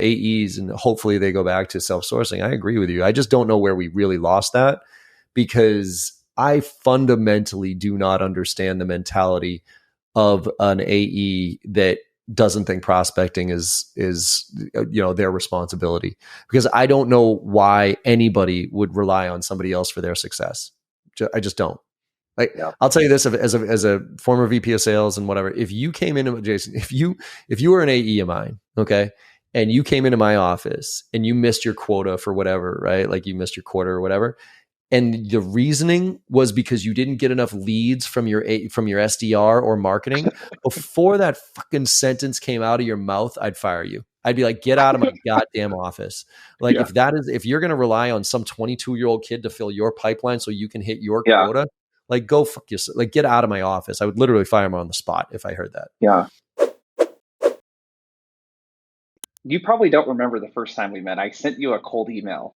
AEs, and hopefully they go back to self-sourcing. I agree with you. I just don't know where we really lost that, because I fundamentally do not understand the mentality of an AE that doesn't think prospecting is their responsibility, because I don't know why anybody would rely on somebody else for their success. I just don't. Like, yeah. I'll tell you this, as a former VP of sales and whatever, if you came into, Jason, if you were an AE of mine, okay, and you came into my office and you missed your quota for whatever, right? Like you missed your quarter or whatever, and the reasoning was because you didn't get enough leads from your SDR or marketing, before that fucking sentence came out of your mouth, I'd fire you. I'd be like, get out of my goddamn office. Like, yeah. If you're going to rely on some 22-year-old kid to fill your pipeline so you can hit your quota, like, go fuck yourself. Like, get out of my office. I would literally fire him on the spot if I heard that. Yeah. You probably don't remember the first time we met. I sent you a cold email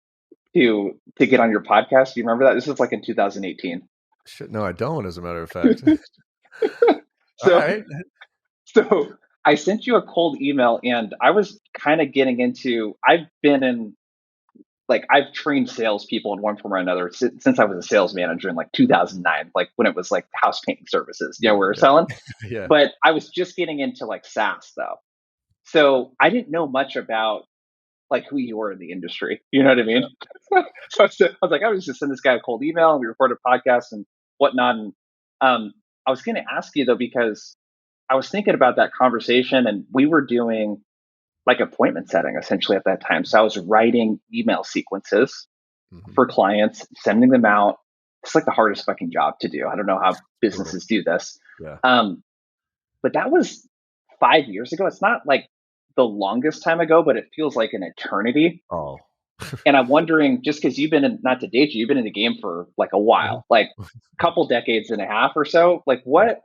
to get on your podcast. Do you remember that? This was like in 2018. Shit, no, I don't, as a matter of fact. So I sent you a cold email, and I was kind of getting into, I've trained salespeople in one form or another since I was a sales manager in like 2009, like when it was like house painting services, we were selling. Yeah. But I was just getting into like SaaS though. So I didn't know much about like who you were in the industry. You know what I mean? So I was like, I was just send this guy a cold email, and we recorded a podcast and whatnot. And I was going to ask you though, because I was thinking about that conversation, and we were doing like appointment setting essentially at that time. So I was writing email sequences for clients, sending them out. It's like the hardest fucking job to do. I don't know how businesses do this. Yeah. But that was 5 years ago. It's not like the longest time ago, but it feels like an eternity. Oh. And I'm wondering, just because you've been not to date you, you've been in the game for like a while, like a couple decades and a half or so. Like, what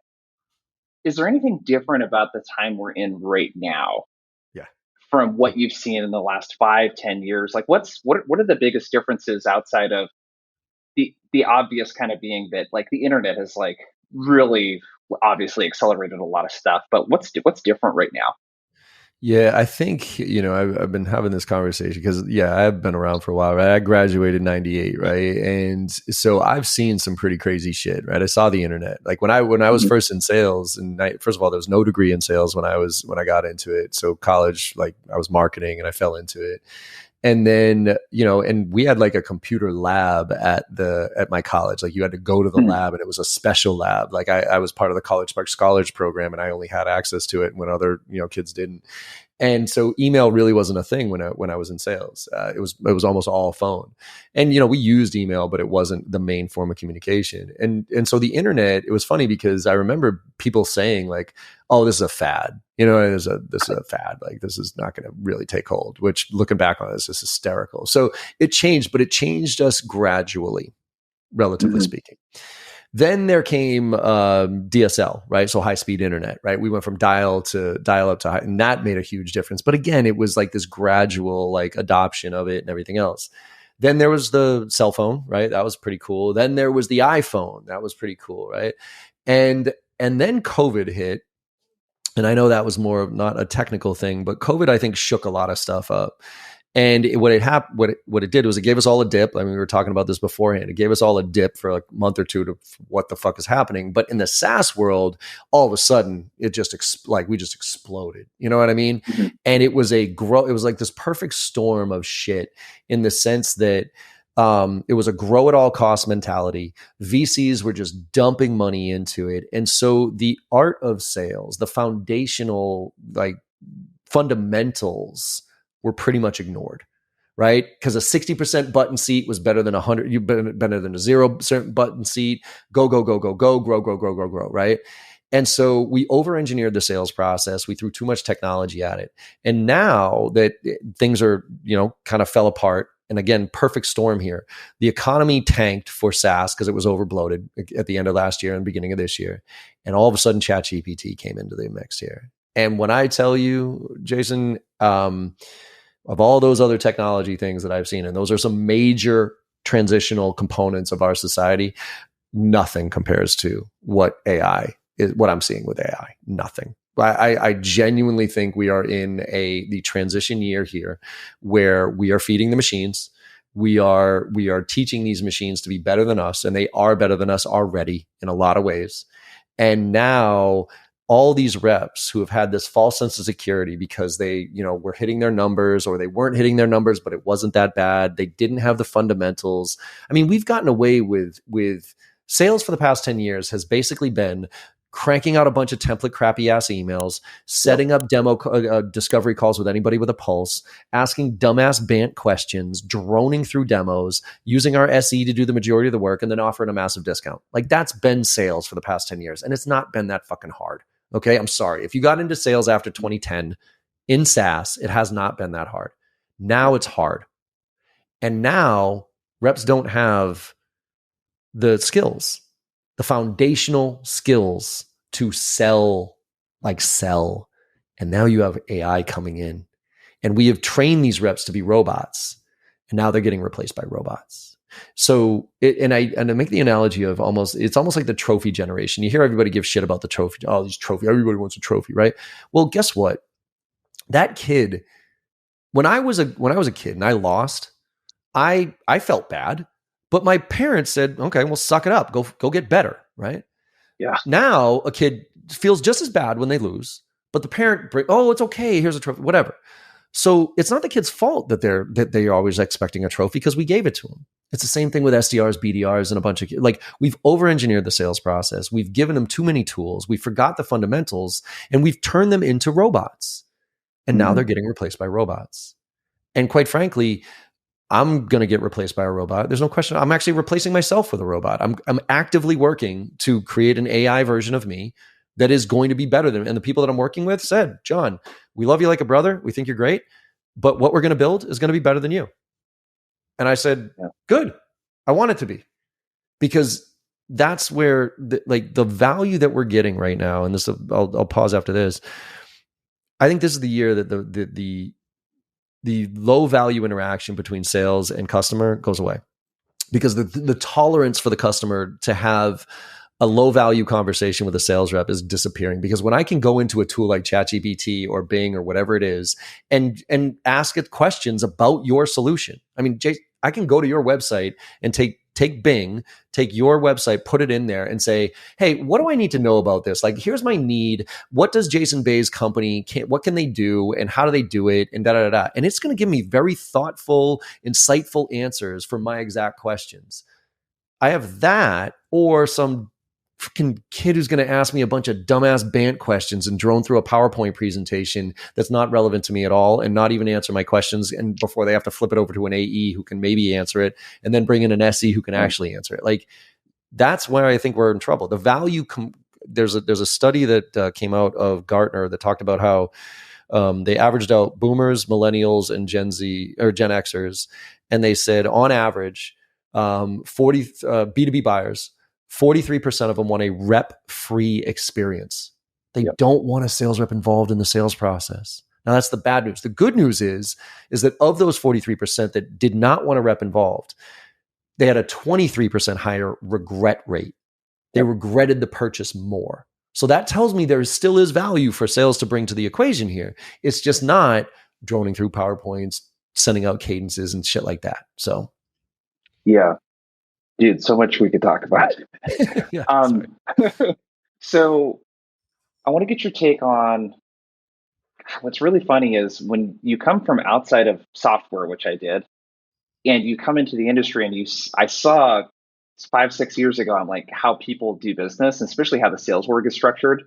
is there anything different about the time we're in right now? Yeah. From what you've seen in the last 5-10 years? Like, what are the biggest differences outside of the obvious kind of being that like the internet has like really obviously accelerated a lot of stuff, but what's different right now? Yeah, I think, I've been having this conversation because, I've been around for a while, right? I graduated in 98, right? And so I've seen some pretty crazy shit, right? I saw the internet. Like when I was first in sales, and first of all, there was no degree in sales when I got into it. So college, like I was marketing and I fell into it. And then, and we had like a computer lab at my college. Like you had to go to the lab, and it was a special lab. Like I was part of the College Spark Scholars program, and I only had access to it when other, kids didn't. And so email really wasn't a thing when I was in sales. It was almost all phone. And, we used email, but it wasn't the main form of communication. And so the internet, it was funny because I remember people saying like, oh, this is a fad. This is a fad. Like this is not going to really take hold, which looking back on this is hysterical. So it changed, but it changed us gradually, relatively speaking. Then there came DSL, right? So high speed internet, right? We went from dial up to high, and that made a huge difference. But again, it was like this gradual like adoption of it and everything else. Then there was the cell phone, right? That was pretty cool. Then there was the iPhone. That was pretty cool, right? And then COVID hit. And I know that was more of not a technical thing, but COVID, I think, shook a lot of stuff up. And what it did was it gave us all a dip. I mean, we were talking about this beforehand. It gave us all a dip for like a month or two to what the fuck is happening. But in the SaaS world, all of a sudden, it just we just exploded. You know what I mean? Mm-hmm. And it was it was like this perfect storm of shit in the sense that it was a grow at all cost mentality. VCs were just dumping money into it. And so the art of sales, the foundational like fundamentals were pretty much ignored, right? Because a 60% button seat was better than 100, better than a 0% button seat. Go, grow, right? And so we over-engineered the sales process. We threw too much technology at it. And now that things are, kind of fell apart, and again, perfect storm here. The economy tanked for SaaS because it was overbloated at the end of last year and beginning of this year. And all of a sudden, ChatGPT came into the mix here. And when I tell you, Jason, of all those other technology things that I've seen, and those are some major transitional components of our society, nothing compares to what I'm seeing with AI. Nothing. I genuinely think we are in the transition year here where we are feeding the machines. We are teaching these machines to be better than us, and they are better than us already in a lot of ways. And now all these reps who have had this false sense of security because they, were hitting their numbers, or they weren't hitting their numbers, but it wasn't that bad. They didn't have the fundamentals. I mean, we've gotten away with sales for the past 10 years has basically been cranking out a bunch of template crappy ass emails, setting up demo discovery calls with anybody with a pulse, asking dumbass Bant questions, droning through demos, using our SE to do the majority of the work, and then offering a massive discount. Like, that's been sales for the past 10 years. And it's not been that fucking hard. Okay. I'm sorry. If you got into sales after 2010 in SaaS, it has not been that hard. Now it's hard. And now reps don't have the skills, the foundational skills to sell. And now you have AI coming in, and we have trained these reps to be robots, and now they're getting replaced by robots. So, I make the analogy of it's almost like the trophy generation. You hear everybody give shit about the trophy. Oh, these trophy, everybody wants a trophy, right? Well, guess what? That kid, when I was a kid and I lost, I felt bad, but my parents said, okay, well, suck it up. Go get better, right? Yeah. Now a kid feels just as bad when they lose, but the parent, oh, it's okay, here's a trophy, whatever. So it's not the kid's fault that they're always expecting a trophy, because we gave it to them. It's the same thing with SDRs, BDRs, and a bunch of, like, we've over-engineered the sales process. We've given them too many tools. We forgot the fundamentals, and we've turned them into robots. And now they're getting replaced by robots. And quite frankly, I'm going to get replaced by a robot. There's no question. I'm actually replacing myself with a robot. I'm actively working to create an AI version of me that is going to be better than, and the people that I'm working with said, John, we love you like a brother. We think you're great, but what we're going to build is going to be better than you. And I said, good. I want it to be, because that's where the value that we're getting right now. And this, I'll pause after this. I think this is the year that the low value interaction between sales and customer goes away, because the tolerance for the customer to have a low value conversation with a sales rep is disappearing. Because when I can go into a tool like ChatGPT or Bing or whatever it is and ask it questions about your solution. I mean, I can go to your website and take Bing, take your website, put it in there and say, hey, what do I need to know about this? Like, here's my need. What does Jason Bay's company, what can they do, and how do they do it? And da-da-da-da. And it's going to give me very thoughtful, insightful answers for my exact questions. I have that, or some freaking kid who's going to ask me a bunch of dumbass Bant questions and drone through a PowerPoint presentation that's not relevant to me at all, and not even answer my questions. And before they have to flip it over to an AE who can maybe answer it, and then bring in an SE who can actually answer it. Like, that's where I think we're in trouble. The value, there's a study that came out of Gartner that talked about how they averaged out boomers, millennials, and Gen Z or Gen Xers. And they said on average, 40 B2B buyers, 43% of them want a rep-free experience. They don't want a sales rep involved in the sales process. Now, that's the bad news. The good news is that of those 43% that did not want a rep involved, they had a 23% higher regret rate. They regretted the purchase more. So that tells me there still is value for sales to bring to the equation here. It's just not droning through PowerPoints, sending out cadences and shit like that. So, yeah. Dude, so much we could talk about. So I want to get your take on what's really funny is when you come from outside of software, which I did, and you come into the industry, and I saw 5-6 years ago, I'm like, how people do business, and especially how the sales org is structured.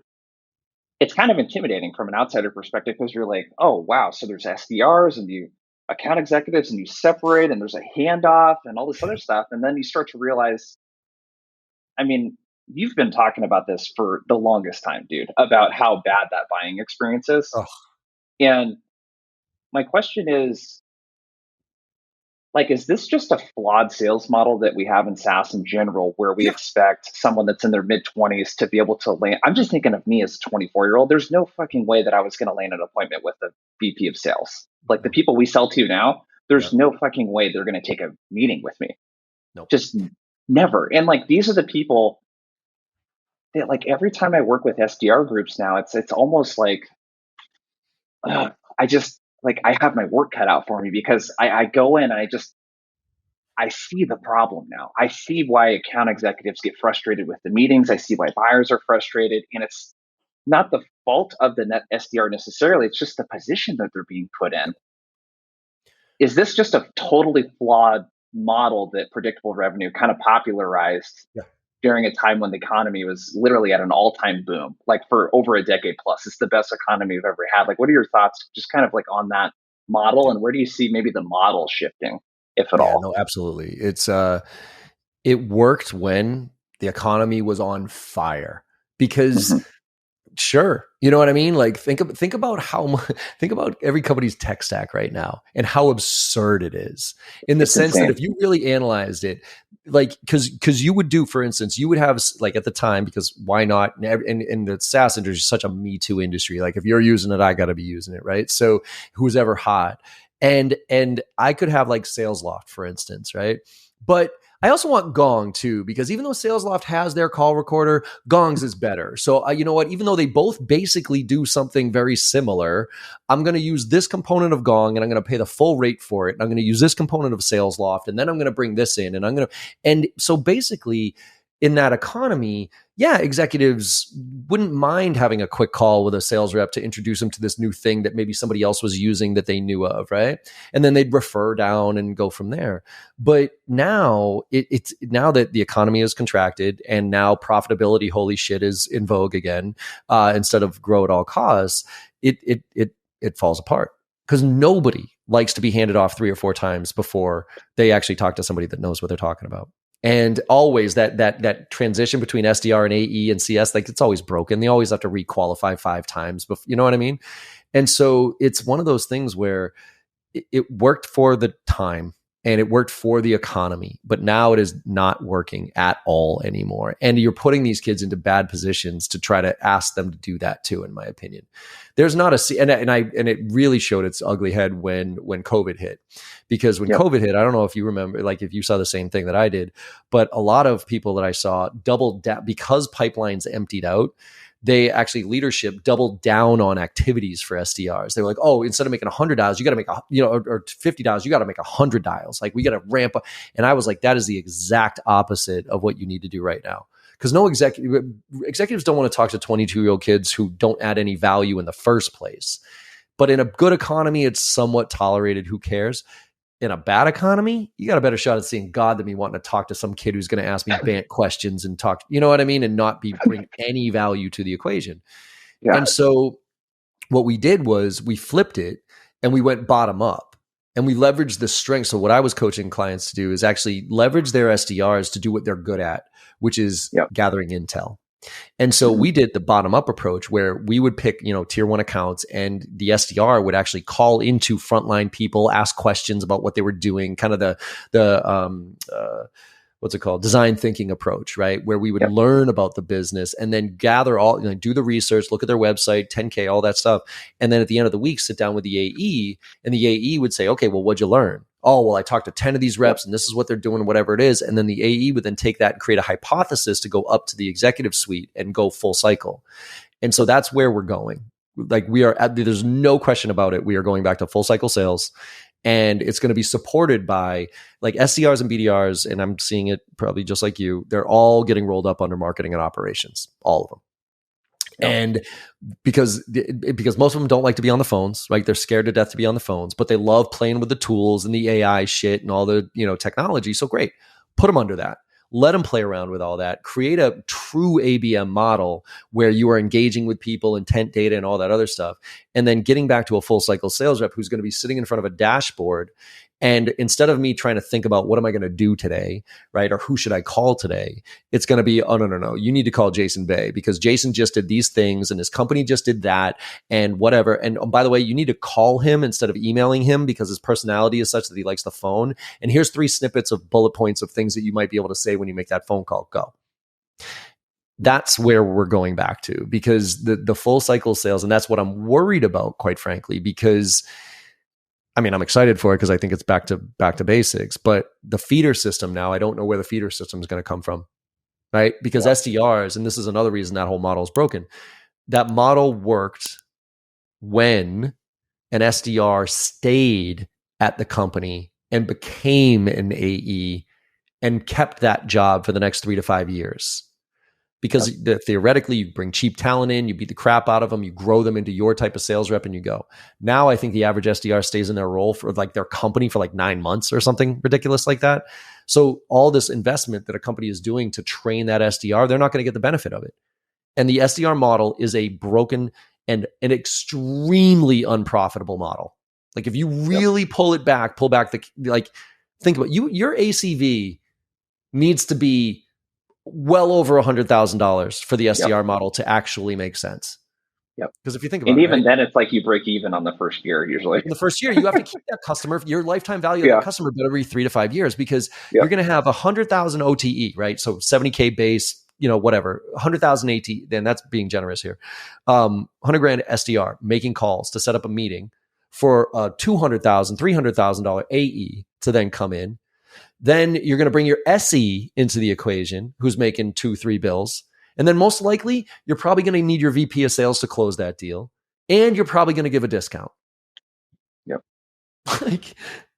It's kind of intimidating from an outsider perspective, because you're like, oh, wow, so there's SDRs and you account executives, and you separate, and there's a handoff and all this other stuff. And then you start to realize, I mean, you've been talking about this for the longest time, dude, about how bad that buying experience is. Oh. And my question is, like, is this just a flawed sales model that we have in SaaS in general, where we expect someone that's in their mid-20s to be able to land? I'm just thinking of me as a 24-year-old. There's no fucking way that I was going to land an appointment with the VP of sales. Like, the people we sell to now, there's no fucking way they're going to take a meeting with me. Nope. Just never. And like, these are the people, like every time I work with SDR groups now, it's almost like I just like I have my work cut out for me because I go in and I see the problem now. I see why account executives get frustrated with the meetings. I see why buyers are frustrated, and it's not the fault of the net SDR necessarily. It's just the position that they're being put in. Is this just a totally flawed model that predictable revenue kind of popularized Yeah. during a time when the economy was literally at an all-time boom, like for over a decade plus? It's the best economy we've ever had. Like, what are your thoughts just kind of like on that model, and where do you see maybe the model shifting, if at Yeah, all? no, absolutely. It worked when the economy was on fire because Hmm. sure, you know what I mean? Like think about how much, think about every company's tech stack right now and how absurd it is in the It's sense that insane. if you really analyzed it, like because you would do, for instance, you would have like at the time, because why not? And the SaaS industry is such a Me Too industry. Like if you're using it, I got to be using it, right? So who's ever hot? And I could have like SalesLoft, for instance, right? But I also want Gong too, because even though SalesLoft has their call recorder, Gong's is better. So you know what? Even though they both basically do something very similar, I'm going to use this component of Gong and I'm going to pay the full rate for it. And I'm going to use this component of SalesLoft, and then I'm going to bring this in, and and so basically in that economy, yeah, executives wouldn't mind having a quick call with a sales rep to introduce them to this new thing that maybe somebody else was using that they knew of, right? And then they'd refer down and go from there. But now it's now that the economy is contracted and now profitability, holy shit, is in vogue again, instead of grow at all costs, it falls apart because nobody likes to be handed off 3 or 4 times before they actually talk to somebody that knows what they're talking about. And always that transition between SDR and AE and CS, like it's always broken. They always have to requalify 5 times before, you know what I mean? And so it's one of those things where it worked for the time and it worked for the economy, but now it is not working at all anymore. And you're putting these kids into bad positions to try to ask them to do that too, in my opinion. There's not and it really showed its ugly head when COVID hit. Because when Yep. COVID hit, I don't know if you remember, like if you saw the same thing that I did, but a lot of people that I saw doubled down because pipelines emptied out. They actually, leadership doubled down on activities for SDRs. They were like, oh, instead of making 100 dials, you got to make or 50 dials, you got to make 100 dials. Like we got to ramp up. And I was like, that is the exact opposite of what you need to do right now. Because no executives don't want to talk to 22-year-old kids who don't add any value in the first place. But in a good economy, it's somewhat tolerated. Who cares? In a bad economy, you got a better shot at seeing God than me wanting to talk to some kid who's going to ask me bant questions and talk, you know what I mean? And not bring any value to the equation. Yeah. And so what we did was we flipped it and we went bottom up and we leveraged the strength. So what I was coaching clients to do is actually leverage their SDRs to do what they're good at, which is Yep. gathering intel. And so Mm-hmm. we did the bottom up approach where we would pick, tier 1 accounts, and the SDR would actually call into frontline people, ask questions about what they were doing, kind of the what's it called? Design thinking approach, right? Where we would Yep. learn about the business and then gather all, do the research, look at their website, 10K, all that stuff. And then at the end of the week, sit down with the AE, and the AE would say, okay, well, what'd you learn? Oh, well, I talked to 10 of these reps and this is what they're doing, whatever it is. And then the AE would then take that and create a hypothesis to go up to the executive suite and go full cycle. And so that's where we're going. Like there's no question about it. We are going back to full cycle sales. And it's going to be supported by like SDRs and BDRs. And I'm seeing it probably just like you. They're all getting rolled up under marketing and operations, all of them. Yep. And because most of them don't like to be on the phones, right? They're scared to death to be on the phones, but they love playing with the tools and the AI shit and all the, technology. So great. Put them under that. Let them play around with all that. Create a true ABM model where you are engaging with people, intent data, and all that other stuff. And then getting back to a full cycle sales rep who's going to be sitting in front of a dashboard. And instead of me trying to think about what am I going to do today, right? Or who should I call today? It's going to be, oh, no. You need to call Jason Bay because Jason just did these things and his company just did that and whatever. And by the way, you need to call him instead of emailing him because his personality is such that he likes the phone. And here's 3 snippets of bullet points of things that you might be able to say when you make that phone call. Go. That's where we're going back to because the full cycle sales, and that's what I'm worried about, quite frankly, because I'm excited for it because I think it's back to basics, but the feeder system now, I don't know where the feeder system is going to come from. right? Because Yeah. SDRs, and this is another reason that whole model is broken. That model worked when an SDR stayed at the company and became an AE and kept that job for the next 3 to 5 years. Because theoretically, you bring cheap talent in, you beat the crap out of them, you grow them into your type of sales rep, and you go. Now, I think the average SDR stays in their role for like their company for like 9 months or something ridiculous like that. So all this investment that a company is doing to train that SDR, they're not going to get the benefit of it. And the SDR model is a broken and an extremely unprofitable model. Like if you really pull back think about your ACV needs to be well over $100,000 for the SDR model to actually make sense. Yep. Because if you think about and it, even right? then, it's like you break even on the first year usually. In the first year, you have to keep that customer. Your lifetime value of that customer every 3 to 5 years, because you're going to have 100,000 OTE, right? So 70K base, whatever, 100,000 AT. Then that's being generous here. 100 grand SDR making calls to set up a meeting for a $200,000, $300,000 AE to then come in. Then you're going to bring your SE into the equation, who's making 2-3 bills. And then most likely, you're probably going to need your VP of sales to close that deal. And you're probably going to give a discount. Yep. Like,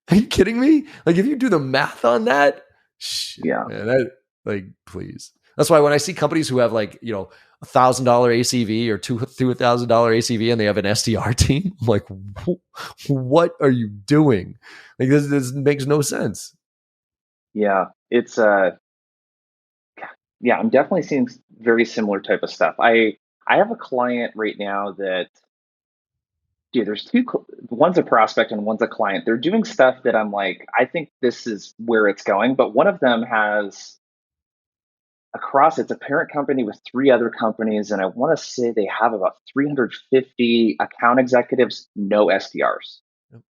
are you kidding me? Like, if you do the math on that, shit, yeah, man, please. That's why when I see companies who have like, $1,000 ACV or $2,000 ACV and they have an SDR team, I'm like, what are you doing? Like, this makes no sense. Yeah, it's I'm definitely seeing very similar type of stuff. I have a client right now that, dude, there's two, one's a prospect and one's a client. They're doing stuff that I'm like, I think this is where it's going. But one of them has it's a parent company with 3 other companies. And I want to say they have about 350 account executives, no SDRs. Yep.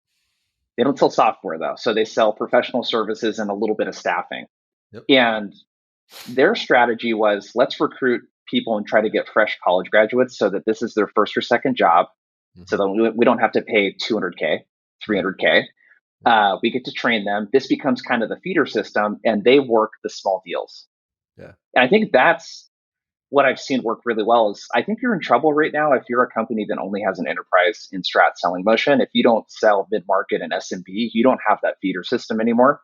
They don't sell software though. So they sell professional services and a little bit of staffing. Yep. And their strategy was, let's recruit people and try to get fresh college graduates so that this is their first or second job. Mm-hmm. So that we don't have to pay 200K, 300K. We get to train them. This becomes kind of the feeder system, and they work the small deals. Yeah. And I think that's what I've seen work really well. Is I think you're in trouble right now if you're a company that only has an enterprise in strat selling motion. If you don't sell mid-market and SMB, you don't have that feeder system anymore.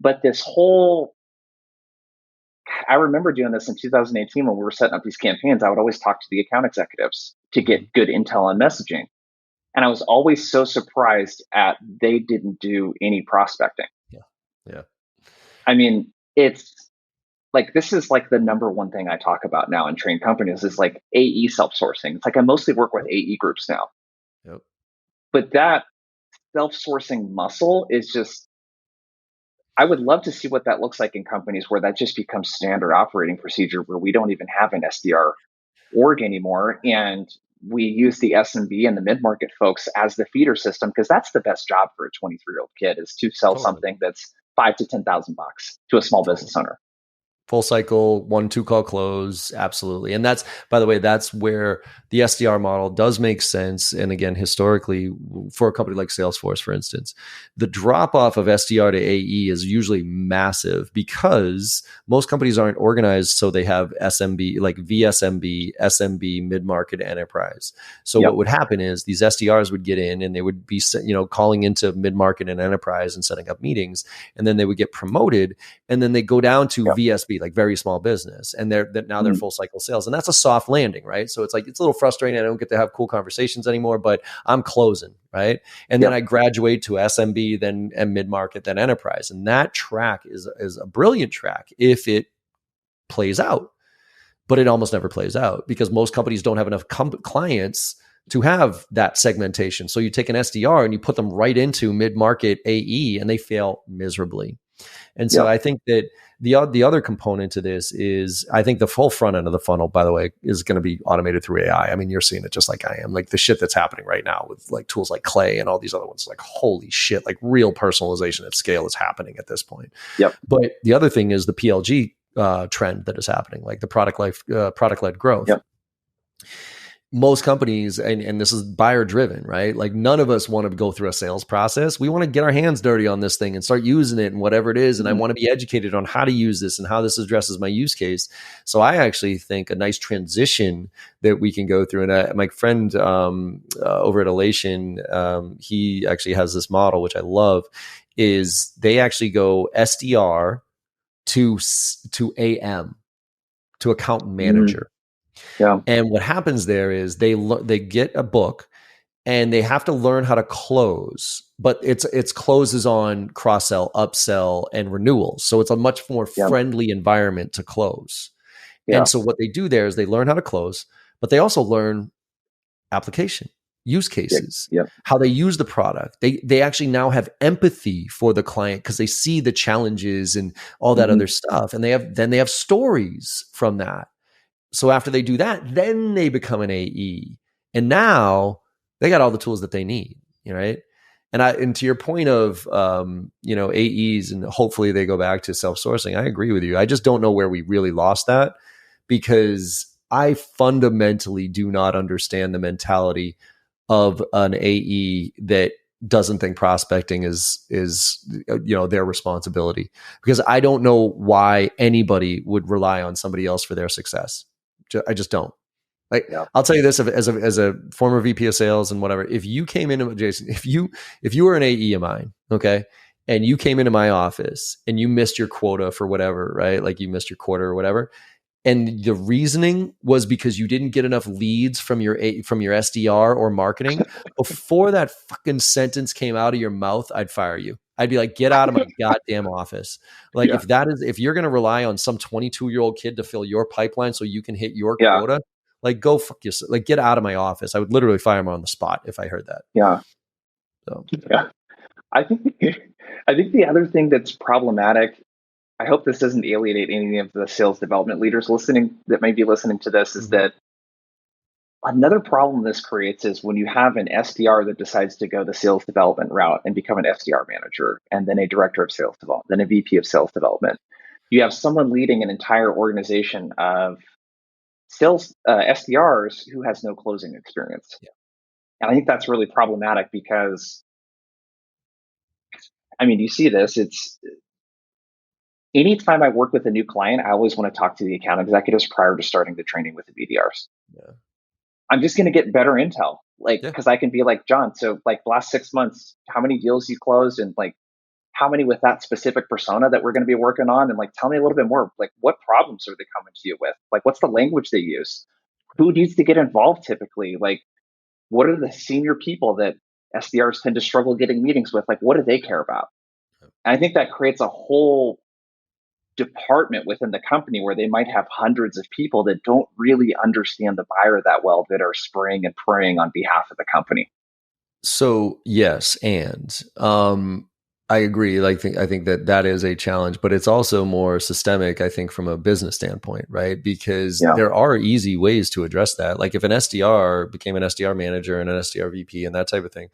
But this whole, I remember doing this in 2018 when we were setting up these campaigns. I would always talk to the account executives to get good intel on messaging. And I was always so surprised they didn't do any prospecting. Yeah. I mean, it's like, this is like the number one thing I talk about now in train companies is like AE self-sourcing. It's like I mostly work with AE groups now. Yep. But that self-sourcing muscle is just, I would love to see what that looks like in companies where that just becomes standard operating procedure, where we don't even have an SDR org anymore. And we use the SMB and the mid-market folks as the feeder system, because that's the best job for a 23-year-old kid, is to sell something that's $5,000 to $10,000 to a small business owner. Full cycle, 1-2 call close. Absolutely. And that's, by the way, that's where the SDR model does make sense. And again, historically, for a company like Salesforce, for instance, the drop off of SDR to AE is usually massive because most companies aren't organized. So they have SMB, like VSMB, SMB, mid-market, enterprise. So what would happen is these SDRs would get in and they would be, calling into mid-market and enterprise and setting up meetings. And then they would get promoted and then they go down to VSB, like very small business, and they're full cycle sales, and that's a soft landing, right? So it's like, it's a little frustrating. I don't get to have cool conversations anymore, but I'm closing, right? And then I graduate to SMB, then and mid market, then enterprise, and that track is a brilliant track if it plays out, but it almost never plays out because most companies don't have enough clients to have that segmentation. So you take an SDR and you put them right into mid market AE, and they fail miserably. And so I think that the other component to this is, I think the full front end of the funnel, by the way, is going to be automated through AI. I mean, you're seeing it just like I am, like the shit that's happening right now with like tools like Clay and all these other ones, like holy shit, like real personalization at scale is happening at this point. Yep. But the other thing is the PLG trend that is happening, like the product-led growth. Yep. most companies, and this is buyer driven, right? Like none of us want to go through a sales process. We want to get our hands dirty on this thing and start using it and whatever it is. And I want to be educated on how to use this and how this addresses my use case. So I actually think a nice transition that we can go through. And my friend over at Elation, he actually has this model, which I love, is they actually go SDR to AM, to account manager. Yeah. And what happens there is they get a book and they have to learn how to close, but it's closes on cross sell, upsell, and renewals. So it's a much more friendly environment to close. Yeah. And so what they do there is they learn how to close, but they also learn application, use cases, how they use the product. They actually now have empathy for the client because they see the challenges and all that other stuff, and they have stories from that. So after they do that, then they become an AE, and now they got all the tools that they need, right? And to your point of AEs, and hopefully they go back to self-sourcing. I agree with you. I just don't know where we really lost that, because I fundamentally do not understand the mentality of an AE that doesn't think prospecting is their responsibility, because I don't know why anybody would rely on somebody else for their success. I just don't. I'll tell you this as a former VP of sales and whatever. If you came into Jason, if you were an AE of mine, okay, and you came into my office and you missed your quota for whatever, right? Like you missed your quarter or whatever, and the reasoning was because you didn't get enough leads from your SDR or marketing, before that fucking sentence came out of your mouth, I'd fire you. I'd be like, get out of my goddamn office. Like if you're going to rely on some 22-year-old kid to fill your pipeline so you can hit your quota, like go fuck yourself. Like get out of my office. I would literally fire him on the spot if I heard that. Yeah. So. Yeah. I think the other thing that's problematic, I hope this doesn't alienate any of the sales development leaders that may be listening to this, is that another problem this creates is when you have an SDR that decides to go the sales development route and become an SDR manager, and then a director of sales development, then a VP of sales development. You have someone leading an entire organization of sales SDRs who has no closing experience. Yeah. And I think that's really problematic because, I mean, you see this, anytime I work with a new client, I always want to talk to the account executives prior to starting the training with the BDRs. Yeah. I'm just going to get better intel, because I can be like, John, so like last 6 months, how many deals you closed, and like how many with that specific persona that we're going to be working on, and like tell me a little bit more, like what problems are they coming to you with? Like what's the language they use? Who needs to get involved typically? Like what are the senior people that SDRs tend to struggle getting meetings with? Like what do they care about? And I think that creates a whole department within the company where they might have hundreds of people that don't really understand the buyer that well, that are spraying and praying on behalf of the company. So yes, and I agree. I think that is a challenge, but it's also more systemic, I think, from a business standpoint, right? Because there are easy ways to address that. Like if an SDR became an SDR manager and an SDR VP and that type of thing,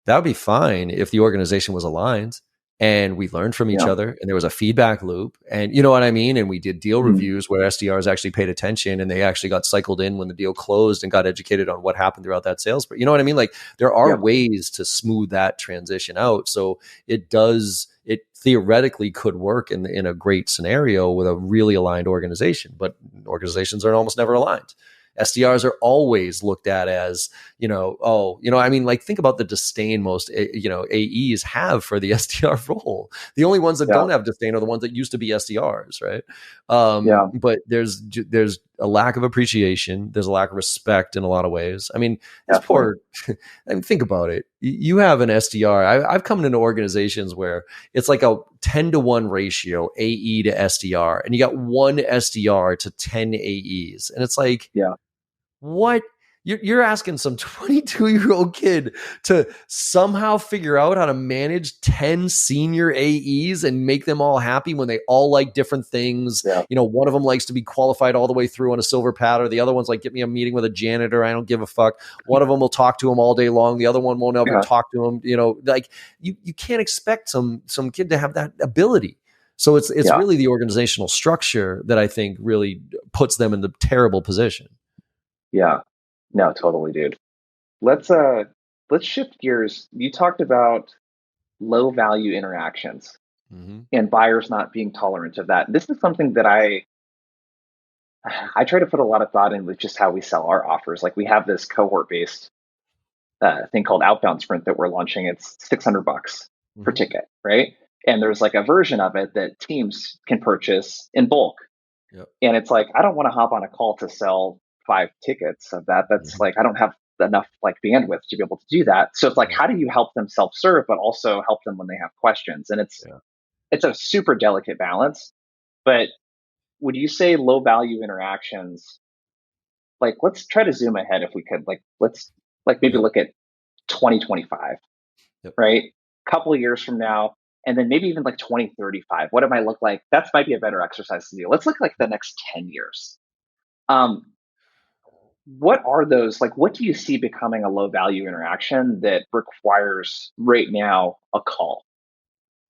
that would be fine if the organization was aligned and we learned from each other and there was a feedback loop, and you know what I mean? And we did deal reviews where SDRs actually paid attention and they actually got cycled in when the deal closed and got educated on what happened throughout that sales. But you know what I mean? Like there are ways to smooth that transition out. So it theoretically could work in a great scenario with a really aligned organization, but organizations are almost never aligned. SDRs are always looked at as, I mean, like think about the disdain most, AEs have for the SDR role. The only ones that don't have disdain are the ones that used to be SDRs, right? But there's a lack of appreciation. There's a lack of respect in a lot of ways. I mean, think about it. You have an SDR. I've come into organizations where it's like a 10-to-1 ratio, AE to SDR, and you got one SDR to 10 AEs. And it's like, what? You're asking some 22-year-old kid to somehow figure out how to manage 10 senior AEs and make them all happy when they all like different things. Yeah. One of them likes to be qualified all the way through on a silver platter. The other one's like, get me a meeting with a janitor. I don't give a fuck. One of them will talk to him all day long. The other one won't ever talk to him. Like you can't expect some kid to have that ability. So it's really the organizational structure that I think really puts them in the terrible position. Yeah. No, totally, dude. Let's shift gears. You talked about low value interactions Mm-hmm. and buyers not being tolerant of that. This is something that I try to put a lot of thought in with just how we sell our offers. Like we have this cohort based thing called Outbound Sprint that we're launching. It's $600 per Mm-hmm. ticket, right? And there's like a version of it that teams can purchase in bulk. Yep. And it's like, I don't want to hop on a call to sell 5 tickets of that. That's Mm-hmm. like, I don't have enough like bandwidth to be able to do that. So it's like, Right. how do you help them self-serve, but also help them when they have questions? And Yeah. it's a super delicate balance. But would you say low value interactions, like let's try to zoom ahead if we could, like let's like maybe Yep. look at 2025, Yep. right? A couple of years from now, and then maybe even like 2035. What it might look like? That's might be a better exercise to do. Let's look like the next 10 years. Um, what are those like? What do you see becoming a low value interaction that requires right now a call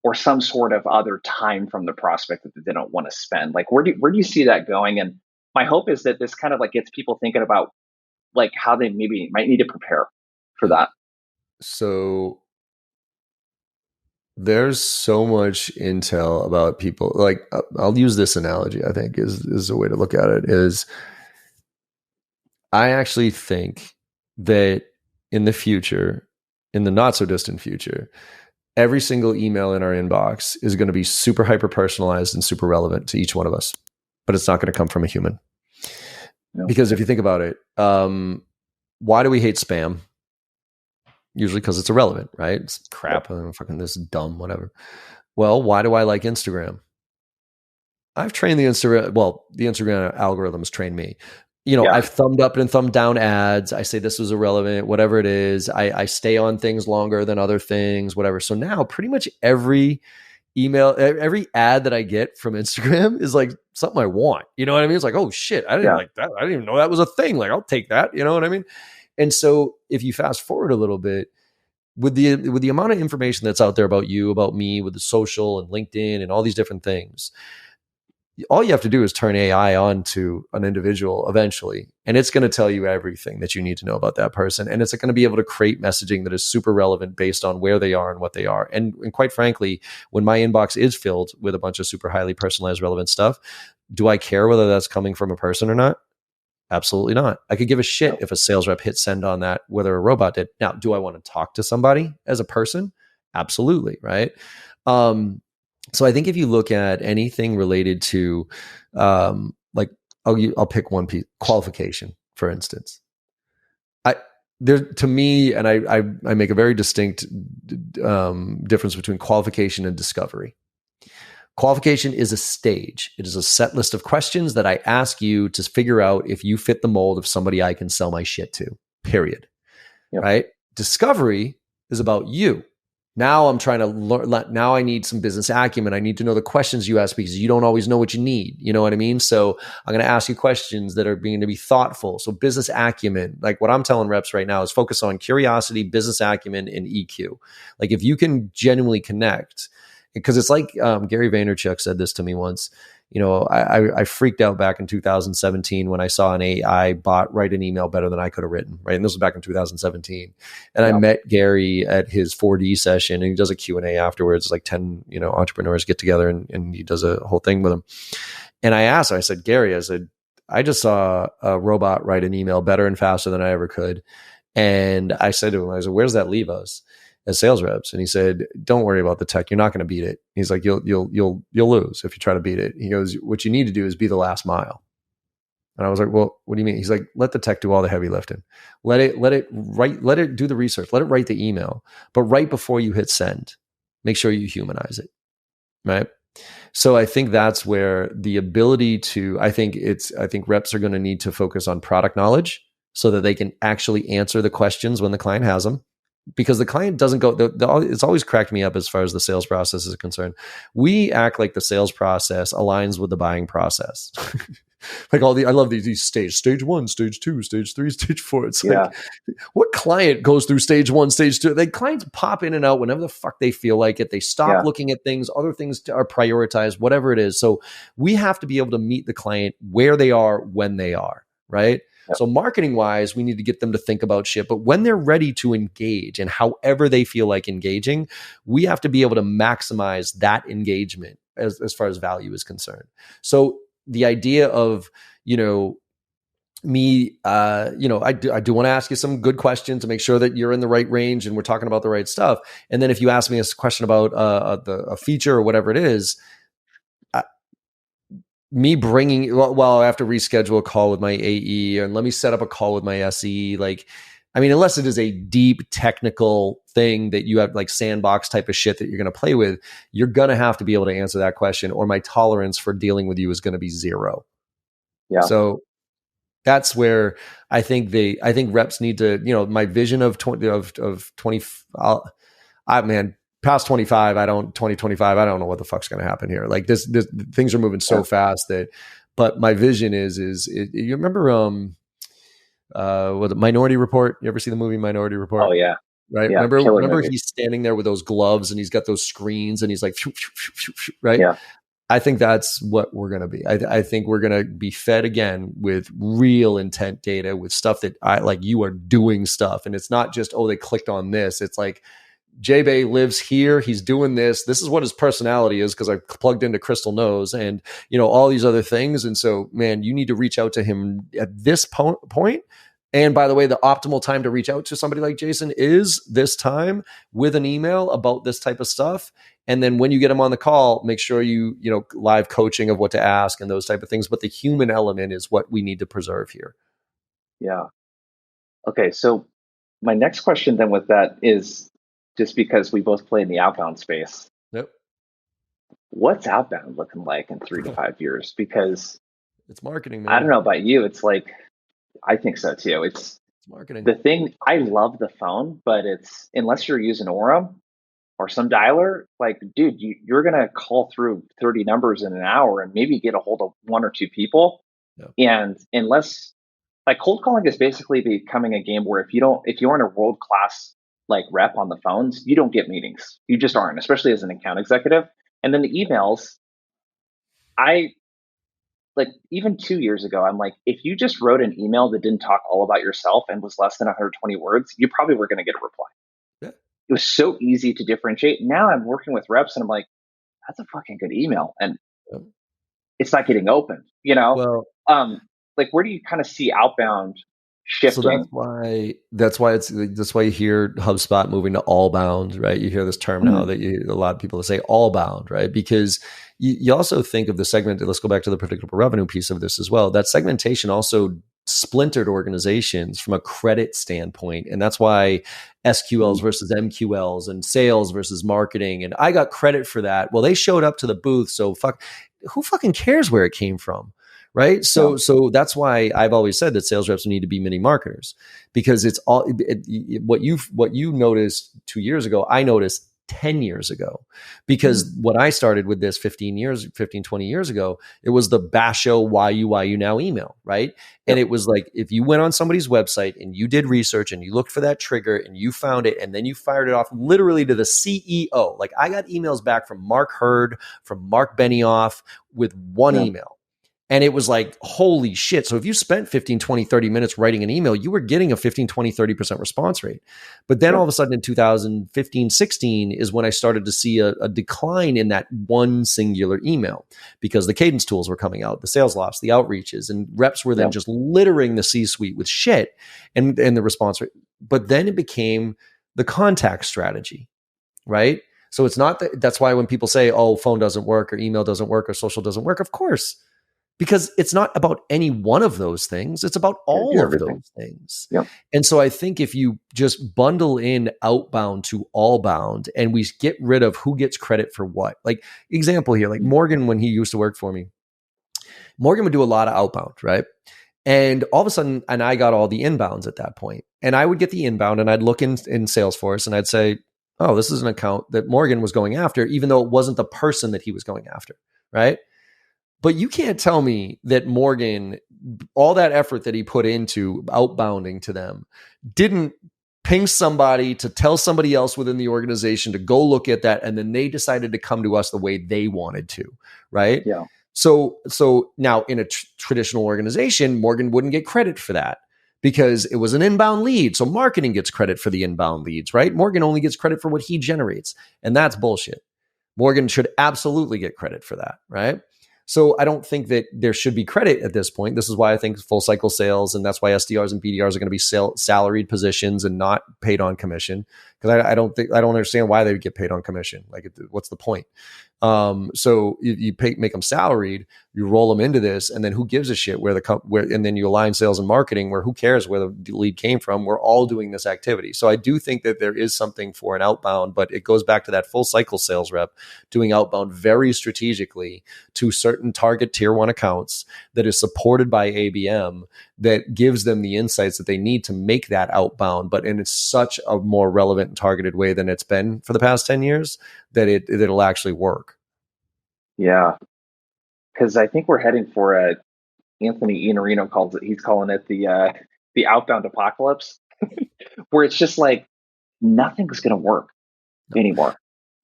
or some sort of other time from the prospect that they don't want to spend? Like where do you see that going? And my hope is that this kind of like gets people thinking about like how they maybe might need to prepare for Yep. that. So there's so much intel about people. Like I'll use this analogy. I think is a way to look at it. Is I actually think that in the future, in the not so distant future, every single email in our inbox is going to be super hyper personalized and super relevant to each one of us, but it's not going to come from a human. You know? Because if you think about it, why do we hate spam? Usually because it's irrelevant, right? It's crap. Fucking this is dumb, whatever. Well, why do I like Instagram? I've trained the Instagram algorithms train me. Yeah, I've thumbed up and thumbed down ads. I say this was irrelevant, whatever it is. I stay on things longer than other things, whatever. So now pretty much every email, every ad that I get from Instagram is like something I want. You know what I mean? It's like, oh shit, I didn't yeah, like that. I didn't even know that was a thing. Like, I'll take that. You know what I mean? And so if you fast forward a little bit, with the amount of information that's out there about you, about me, with the social and LinkedIn and all these different things, all you have to do is turn AI on to an individual eventually, and it's going to tell you everything that you need to know about that person. And it's going to be able to create messaging that is super relevant based on where they are and what they are. And quite frankly, when my inbox is filled with a bunch of super highly personalized, relevant stuff, do I care whether that's coming from a person or not? Absolutely not. I could give a shit no, if a sales rep hit send on that, whether a robot did. Now, do I want to talk to somebody as a person? Absolutely. Right. So I think if you look at anything related to, like, I'll pick one piece, qualification, for instance. I there to me, and I make a very distinct difference between qualification and discovery. Qualification is a stage. It is a set list of questions that I ask you to figure out if you fit the mold of somebody I can sell my shit to. Period. yep, Right? Discovery is about you. Now I'm trying to learn. Now I need some business acumen. I need to know the questions you ask because you don't always know what you need. You know what I mean? So I'm going to ask you questions that are going to be thoughtful. So business acumen, like what I'm telling reps right now, is focus on curiosity, business acumen, and EQ. Like if you can genuinely connect, because it's like Gary Vaynerchuk said this to me once. I freaked out back in 2017 when I saw an AI bot write an email better than I could have written, right? And this was back in 2017. And I yeah, met Gary at his 4D session, and he does a Q&A afterwards. Like 10, entrepreneurs get together, and he does a whole thing with them. And I asked him, I said, Gary, I just saw a robot write an email better and faster than I ever could. And I said to him, I said, where's that leave us as sales reps? And he said, don't worry about the tech. You're not going to beat it. He's like, you'll lose if you try to beat it. He goes, what you need to do is be the last mile. And I was like, well, what do you mean? He's like, let the tech do all the heavy lifting. Let it do the research. Let it write the email. But right before you hit send, make sure you humanize it. Right. So I think that's where the ability to, I think reps are going to need to focus on product knowledge so that they can actually answer the questions when the client has them. Because the client doesn't go, it's always cracked me up as far as the sales process is concerned. We act like the sales process aligns with the buying process. Like I love these stage 1, stage 2, stage 3, stage 4. It's yeah, like, what client goes through stage 1, stage 2? Like clients pop in and out whenever the fuck they feel like it. They stop yeah, looking at things. Other things are prioritized, whatever it is. So we have to be able to meet the client where they are, when they are, right? Yep. So marketing wise, we need to get them to think about shit. But when they're ready to engage and however they feel like engaging, we have to be able to maximize that engagement as far as value is concerned. So the idea of, me, I do want to ask you some good questions to make sure that you're in the right range and we're talking about the right stuff. And then if you ask me a question about a feature or whatever it is, me bringing, well, I have to reschedule a call with my AE and let me set up a call with my SE. Like, I mean, unless it is a deep technical thing that you have like sandbox type of shit that you're going to play with, you're going to have to be able to answer that question, or my tolerance for dealing with you is going to be zero. Yeah. So that's where I think reps need to, my vision of 20, past 25, 2025, I don't know what the fuck's going to happen here. Like this things are moving so fast but my vision is you remember, was it Minority Report? You ever see the movie Minority Report? Oh yeah. Right. Yeah, remember he's standing there with those gloves and he's got those screens and he's like, right. Yeah. I think that's what we're going to be. I think we're going to be fed again with real intent data, with stuff that you are doing stuff. And it's not just, they clicked on this. It's like, J-Bay lives here. He's doing this. This is what his personality is because I plugged into Crystal Knows and, all these other things. And so, man, you need to reach out to him at this point. And by the way, the optimal time to reach out to somebody like Jason is this time with an email about this type of stuff. And then when you get him on the call, make sure you live coaching of what to ask and those type of things. But the human element is what we need to preserve here. Yeah. Okay. So my next question then with that is, just because we both play in the outbound space. Yep. What's outbound looking like in 3 to 5 years? Because it's marketing, man. I don't know about you. It's like, I think so too. It's marketing. The thing, I love the phone, but it's, unless you're using Orem or some dialer, like, dude, you're going to call through 30 numbers in an hour and maybe get a hold of 1 or 2 people. Yep. And unless, like, cold calling is basically becoming a game where if you aren't a world-class like rep on the phones, you don't get meetings. You just aren't, especially as an account executive. And then the emails, even 2 years ago, I'm like, if you just wrote an email that didn't talk all about yourself and was less than 120 words, you probably were going to get a reply. Yeah. It was so easy to differentiate. Now I'm working with reps and I'm like, that's a fucking good email. And it's not getting opened, Well, where do you kind of see outbound shifting? So that's why you hear HubSpot moving to Allbound, right? You hear this term now that a lot of people say Allbound, right? Because you also think of the segment. Let's go back to the predictable revenue piece of this as well. That segmentation also splintered organizations from a credit standpoint. And that's why SQLs versus MQLs and sales versus marketing. And I got credit for that. Well, they showed up to the booth. So who fucking cares where it came from? Right. So that's why I've always said that sales reps need to be mini marketers, because it's all what you noticed 2 years ago, I noticed 10 years ago, because when I started with this 20 years ago, it was the basho why you now email. Right. And it was like, if you went on somebody's website and you did research and you looked for that trigger and you found it and then you fired it off literally to the CEO. Like, I got emails back from Mark Hurd, from Mark Benioff with one email. And it was like, holy shit. So if you spent 15, 20, 30 minutes writing an email, you were getting a 15, 20, 30% response rate. But then all of a sudden in 2015, 16 is when I started to see a decline in that one singular email, because the cadence tools were coming out, the sales lofts, the outreaches, and reps were then just littering the C-suite with shit and the response rate. But then it became the contact strategy, right? So it's not that's why when people say, oh, phone doesn't work or email doesn't work or social doesn't work, of course. Because it's not about any one of those things. It's about all of those things. Yep. And so I think if you just bundle in outbound to allbound and we get rid of who gets credit for what, like example here, like Morgan, when he used to work for me, Morgan would do a lot of outbound, right? And all of a sudden, and I got all the inbounds at that point. And I would get the inbound and I'd look in Salesforce and I'd say, oh, this is an account that Morgan was going after, even though it wasn't the person that he was going after, right? But you can't tell me that Morgan, all that effort that he put into outbounding to them, didn't ping somebody to tell somebody else within the organization to go look at that, and then they decided to come to us the way they wanted to, right? Yeah. So now in a traditional organization, Morgan wouldn't get credit for that because it was an inbound lead. So marketing gets credit for the inbound leads, right? Morgan only gets credit for what he generates. And that's bullshit. Morgan should absolutely get credit for that, right? So I don't think that there should be credit at this point. This is why I think full cycle sales, and that's why SDRs and BDRs are going to be salaried positions and not paid on commission. Because I don't understand why they would get paid on commission. Like, what's the point? So you make them salaried, you roll them into this, and then who gives a shit where and then you align sales and marketing where who cares where the lead came from? We're all doing this activity. So I do think that there is something for an outbound, but it goes back to that full cycle sales rep doing outbound very strategically to certain target tier 1 accounts that is supported by ABM that gives them the insights that they need to make that outbound, but in such a more relevant and targeted way than it's been for the past 10 years that it'll actually work. Yeah. Because I think we're heading for Anthony Iannarino he's calling it the outbound apocalypse, where it's just like nothing's going to work anymore.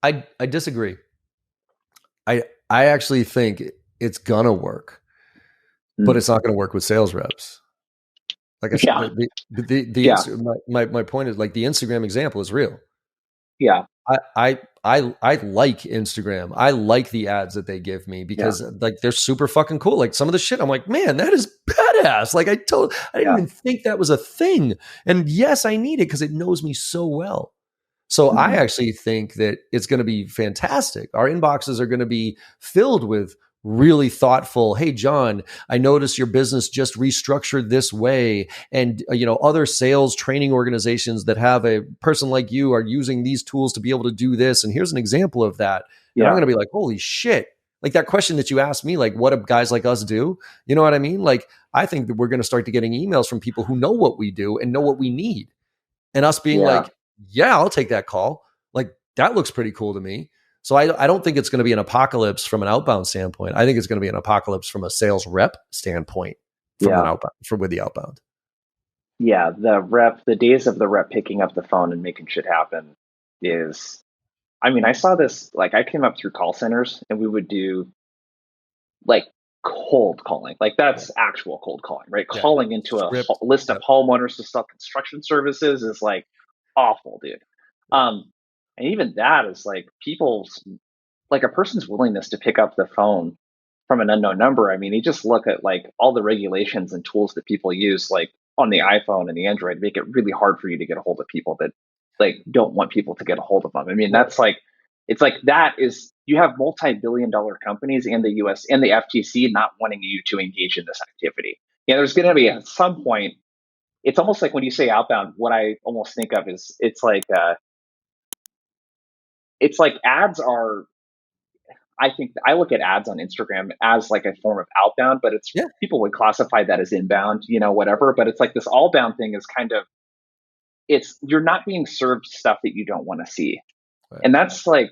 I disagree. I actually think it's gonna work, but it's not going to work with sales reps. Like I said, my point is, like, the Instagram example is real. Yeah. I like Instagram. I like the ads that they give me because like they're super fucking cool. Like some of the shit, I'm like, man, that is badass. Like I didn't even think that was a thing. And yes, I need it because it knows me so well. So I actually think that it's going to be fantastic. Our inboxes are going to be filled with really thoughtful, hey, John, I noticed your business just restructured this way. And, other sales training organizations that have a person like you are using these tools to be able to do this. And here's an example of that. And I'm going to be like, holy shit. Like that question that you asked me, like, what do guys like us do? You know what I mean? Like, I think that we're going to start to getting emails from people who know what we do and know what we need. And us being like, yeah, I'll take that call. Like, that looks pretty cool to me. So I don't think it's going to be an apocalypse from an outbound standpoint. I think it's going to be an apocalypse from a sales rep standpoint from an outbound, with the outbound. Yeah, the days of the rep picking up the phone and making shit happen is, I saw this, like I came up through call centers and we would do like cold calling. Like that's actual cold calling, right? Yeah. Calling into a list of homeowners to sell construction services is like awful, dude. And even that is like a person's willingness to pick up the phone from an unknown number. You just look at like all the regulations and tools that people use, like on the iPhone and the Android, make it really hard for you to get a hold of people that like don't want people to get a hold of them. That's like, it's like that is, you have multi-billion-dollar companies in the US and the FTC not wanting you to engage in this activity. There's going to be at some point, it's almost like when you say outbound, what I almost think of is it's like ads are, I think I look at ads on Instagram as like a form of outbound, but it's people would classify that as inbound, whatever. But it's like this allbound thing is kind of, you're not being served stuff that you don't want to see. Right. And that's like,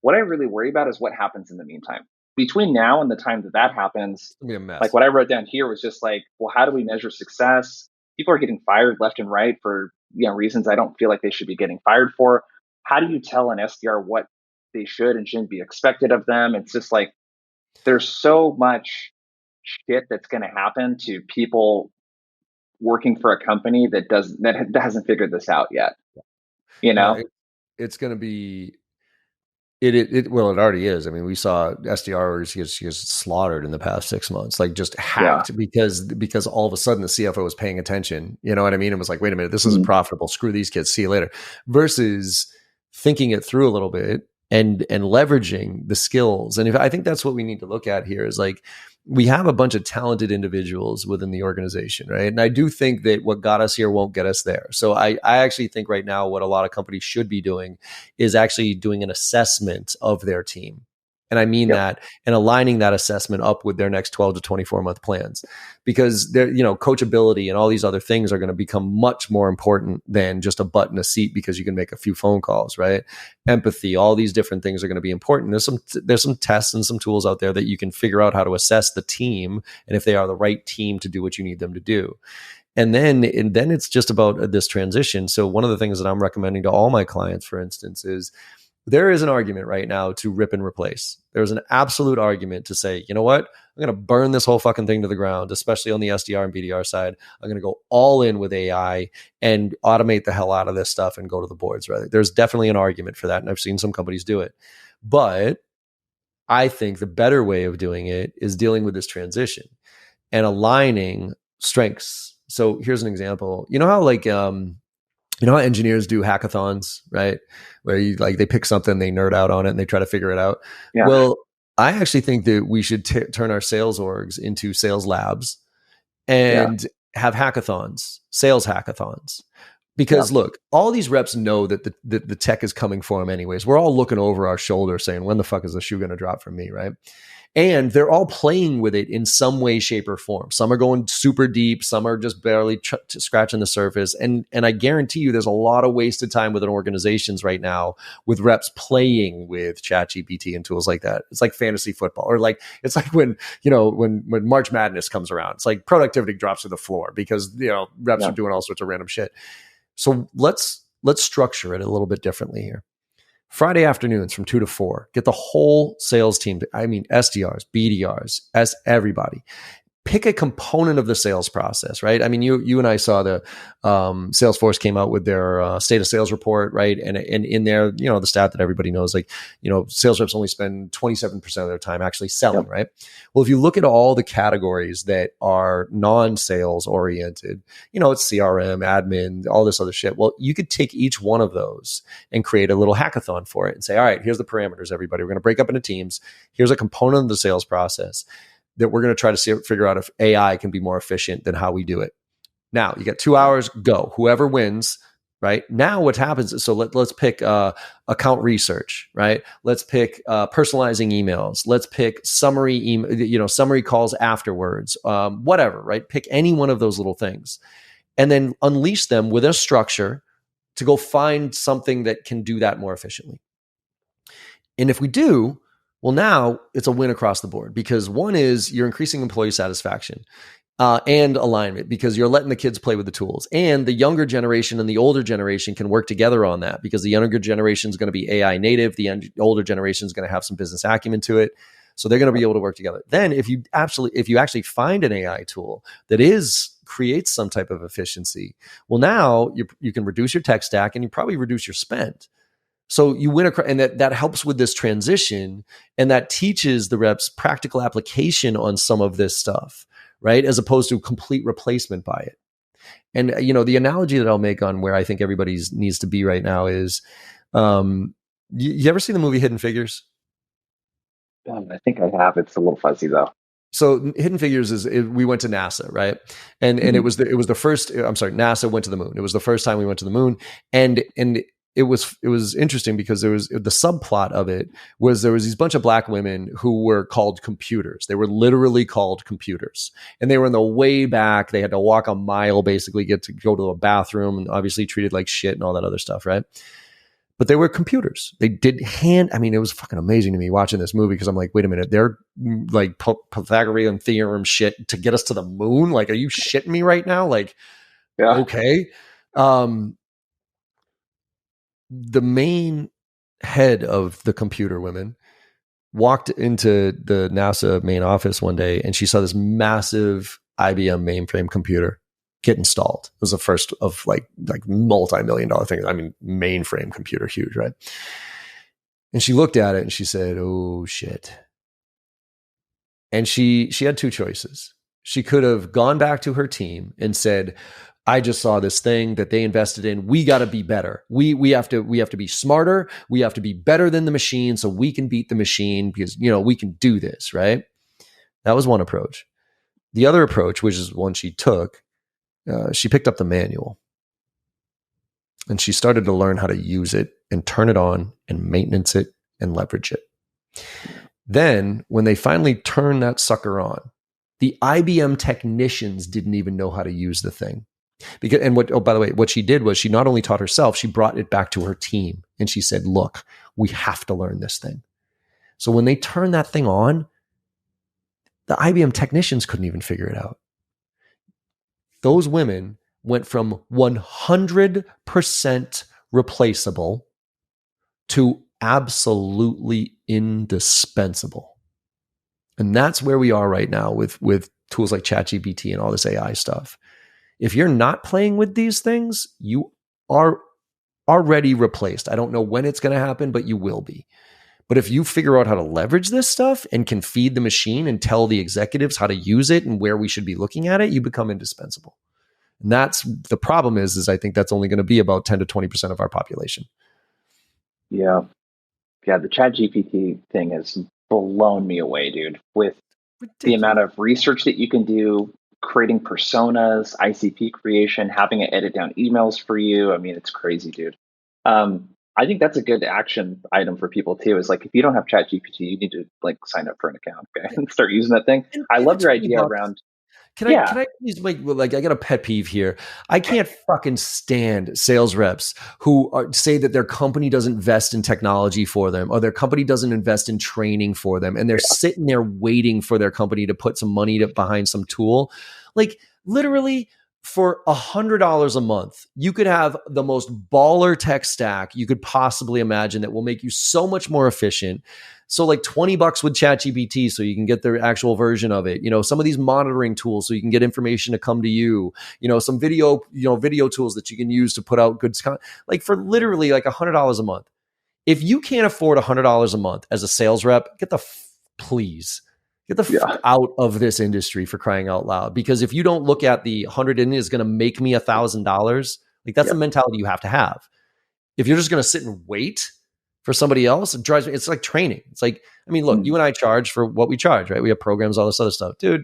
what I really worry about is what happens in the meantime. Between now and the time that happens, like what I wrote down here was just like, well, how do we measure success? People are getting fired left and right for reasons I don't feel like they should be getting fired for. How do you tell an SDR what they should and shouldn't be expected of them? It's just like, there's so much shit that's going to happen to people working for a company that hasn't figured this out yet. It's going to be, it already is. We saw SDRs get slaughtered in the past 6 months, like just hacked because all of a sudden the CFO was paying attention. You know what I mean? It was like, wait a minute, this isn't profitable. Screw these kids. See you later. Versus thinking it through a little bit and leveraging the skills. And I think that's what we need to look at here is like, we have a bunch of talented individuals within the organization, right? And I do think that what got us here won't get us there. So I actually think right now what a lot of companies should be doing is actually doing an assessment of their team. And I mean that, and aligning that assessment up with their next 12 to 24 month plans, because coachability and all these other things are going to become much more important than just a butt in a seat because you can make a few phone calls, right? Empathy, all these different things are going to be important. There's some tests and some tools out there that you can figure out how to assess the team and if they are the right team to do what you need them to do. And then it's just about this transition. So one of the things that I'm recommending to all my clients, for instance, is There is an argument right now to rip and replace. There's an absolute argument to say, you know what? I'm going to burn this whole fucking thing to the ground, especially on the SDR and BDR side. I'm going to go all in with AI and automate the hell out of this stuff and go to the boards. Right? There's definitely an argument for that. And I've seen some companies do it. But I think the better way of doing it is dealing with this transition and aligning strengths. So here's an example. You know how you know how engineers do hackathons, right? Where you like they pick something, they nerd out on it, and they try to figure it out. Yeah. Well, I actually think that we should turn our sales orgs into sales labs and have hackathons, sales hackathons. Because look, all these reps know that the tech is coming for them anyways. We're all looking over our shoulder saying, when the fuck is the shoe going to drop from me, right? And they're all playing with it in some way, shape, or form. Some are going super deep. Some are just barely scratching the surface. And I guarantee you there's a lot of wasted time within organizations right now with reps playing with ChatGPT and tools like that. It's like fantasy football, or like it's like when March Madness comes around. It's like productivity drops to the floor because reps are doing all sorts of random shit. So let's structure it a little bit differently here. Friday afternoons from 2 to 4, get the whole sales team. SDRs, BDRs, everybody. Pick a component of the sales process, right? I mean, you and I saw the Salesforce came out with their state of sales report, right? And in there, the stat that everybody knows, sales reps only spend 27% of their time actually selling, right? Well, if you look at all the categories that are non-sales oriented, it's CRM, admin, all this other shit. Well, you could take each one of those and create a little hackathon for it and say, all right, here's the parameters, everybody. We're going to break up into teams. Here's a component of the sales process that we're going to try to figure out if AI can be more efficient than how we do it. Now, you got 2 hours, go. Whoever wins, right? Now what happens is, so let's pick account research, right? Let's pick personalizing emails. Let's pick summary calls afterwards, whatever, right? Pick any one of those little things and then unleash them with a structure to go find something that can do that more efficiently. And if we do, well, now it's a win across the board because one is you're increasing employee satisfaction and alignment because you're letting the kids play with the tools, and the younger generation and the older generation can work together on that because the younger generation is going to be AI native. The older generation is going to have some business acumen to it. So they're going to be able to work together. Then if you actually find an AI tool that creates some type of efficiency, well, now you can reduce your tech stack and you probably reduce your spend. So you win and that helps with this transition, and that teaches the reps practical application on some of this stuff, right? As opposed to complete replacement by it. And the analogy that I'll make on where I think everybody needs to be right now is, you ever see the movie Hidden Figures? I think I have. It's a little fuzzy though. So Hidden Figures we went to NASA, right? And it was the first. I'm sorry, NASA went to the moon. It was the first time we went to the moon, and it was interesting because there was the subplot of it was there was these bunch of black women who were called computers. They were literally called computers, and they were in the way back. They had to walk a mile basically get to go to a bathroom, and obviously treated like shit and all that other stuff, right? But they were computers. They did it was fucking amazing to me watching this movie because I'm like, wait a minute, they're like Pythagorean theorem shit to get us to the moon. Like, are you shitting me right now? Like, okay. The main head of the computer women walked into the NASA main office one day and she saw this massive IBM mainframe computer get installed. It was the first of like multi-million-dollar things. I mean, mainframe computer, huge, right? And she looked at it and she said, oh shit. And she had two choices. She could have gone back to her team and said, I just saw this thing that they invested in. We got to be better. We have to be smarter. We have to be better than the machine so we can beat the machine because, we can do this, right? That was one approach. The other approach, which is one she took, she picked up the manual and she started to learn how to use it and turn it on and maintenance it and leverage it. Then when they finally turned that sucker on, the IBM technicians didn't even know how to use the thing. By the way, what she did was she not only taught herself, she brought it back to her team and she said, look, we have to learn this thing. So when they turned that thing on, the IBM technicians couldn't even figure it out. Those women went from 100% replaceable to absolutely indispensable. And that's where we are right now with tools like ChatGPT and all this AI stuff. If you're not playing with these things, you are already replaced. I don't know when it's going to happen, but you will be. But if you figure out how to leverage this stuff and can feed the machine and tell the executives how to use it and where we should be looking at it, you become indispensable. And that's the problem is I think that's only going to be about 10 to 20% of our population. Yeah. Yeah. The ChatGPT thing has blown me away, dude, with the amount of research that you can do, creating personas, ICP creation, having it edit down emails for you. I mean, it's crazy, dude. I think that's a good action item for people too. Is like, if you don't have ChatGPT, you need to like sign up for an account, okay, and start using that thing. I love your idea around. Can I please make, like, I got a pet peeve here. I can't fucking stand sales reps who say that their company doesn't invest in technology for them, or their company doesn't invest in training for them. And they're sitting there waiting for their company to put some money behind some tool. Like, literally, for $100 a month, you could have the most baller tech stack you could possibly imagine that will make you so much more efficient. So like $20 with ChatGPT so you can get the actual version of it. You know, some of these monitoring tools so you can get information to come to you. You know, some video tools that you can use to put out good content. Like, for literally like $100 a month. If you can't afford $100 a month as a sales rep, please get the fuck out of this industry, for crying out loud. Because if you don't look at the 100 in is going to make me $1,000, like, that's the mentality you have to have. If you're just going to sit and wait for somebody else, it drives me. It's like training. It's like, I mean, look, you and I charge for what we charge, right? We have programs, all this other stuff, dude.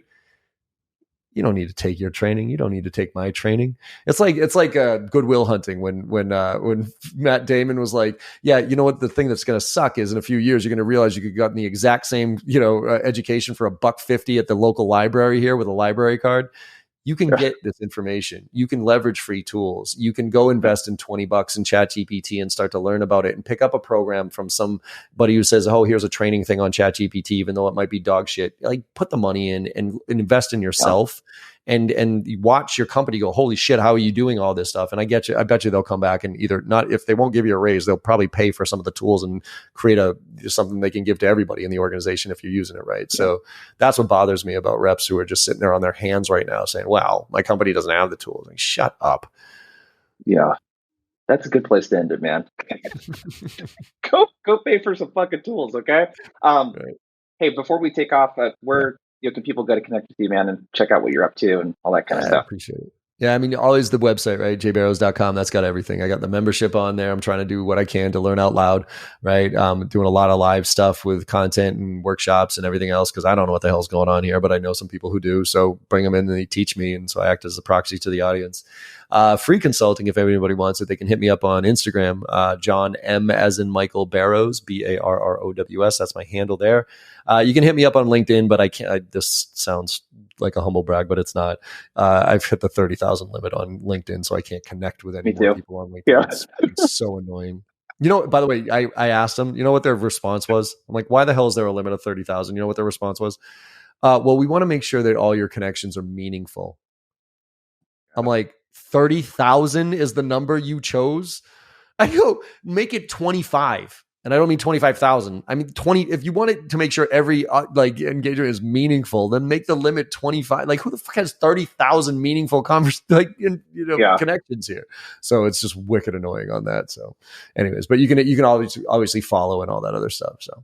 You don't need to take your training. You don't need to take my training. It's like Goodwill Hunting when Matt Damon was like, yeah, you know what? The thing that's going to suck is in a few years, you're going to realize you could get the exact same, education for $1.50 at the local library here with a library card. You can get this information. You can leverage free tools. You can go invest in $20 in ChatGPT and start to learn about it and pick up a program from somebody who says, oh, here's a training thing on ChatGPT, even though it might be dog shit. Like, put the money in and invest in yourself and watch your company go, holy shit, how are you doing all this stuff? And I bet you they'll come back and either not, if they won't give you a raise, they'll probably pay for some of the tools and create something they can give to everybody in the organization if you're using it right. So that's what bothers me about reps who are just sitting there on their hands right now saying, wow, my company doesn't have the tools. Like, shut up. Yeah. That's a good place to end it, man. Go pay for some fucking tools, okay? Right. Hey, before we take off, where can people go to connect with you, man, and check out what you're up to and all that kind of stuff? I appreciate it. Yeah, I mean, always the website, right? jbarrows.com. That's got everything. I got the membership on there. I'm trying to do what I can to learn out loud, right? Doing a lot of live stuff with content and workshops and everything else because I don't know what the hell's going on here, but I know some people who do. So bring them in and they teach me. And so I act as a proxy to the audience. Free consulting, if anybody wants it, they can hit me up on Instagram, John M as in Michael Barrows, Barrows. That's my handle there. You can hit me up on LinkedIn, but I can't. This sounds like a humble brag, but it's not. I've hit the 30,000 limit on LinkedIn, so I can't connect with any more people on LinkedIn. Yeah. It's so annoying. You know, by the way, I asked them, you know what their response was? I'm like, why the hell is there a limit of 30,000? You know what their response was? Well, we want to make sure that all your connections are meaningful. I'm like, 30,000 is the number you chose? I go, make it 25. And I don't mean 25,000. I mean 20. If you want it to make sure every engagement is meaningful, then make the limit 25. Like, who the fuck has 30,000 meaningful connections here? So it's just wicked annoying on that. So, anyways, but you can obviously follow and all that other stuff. So.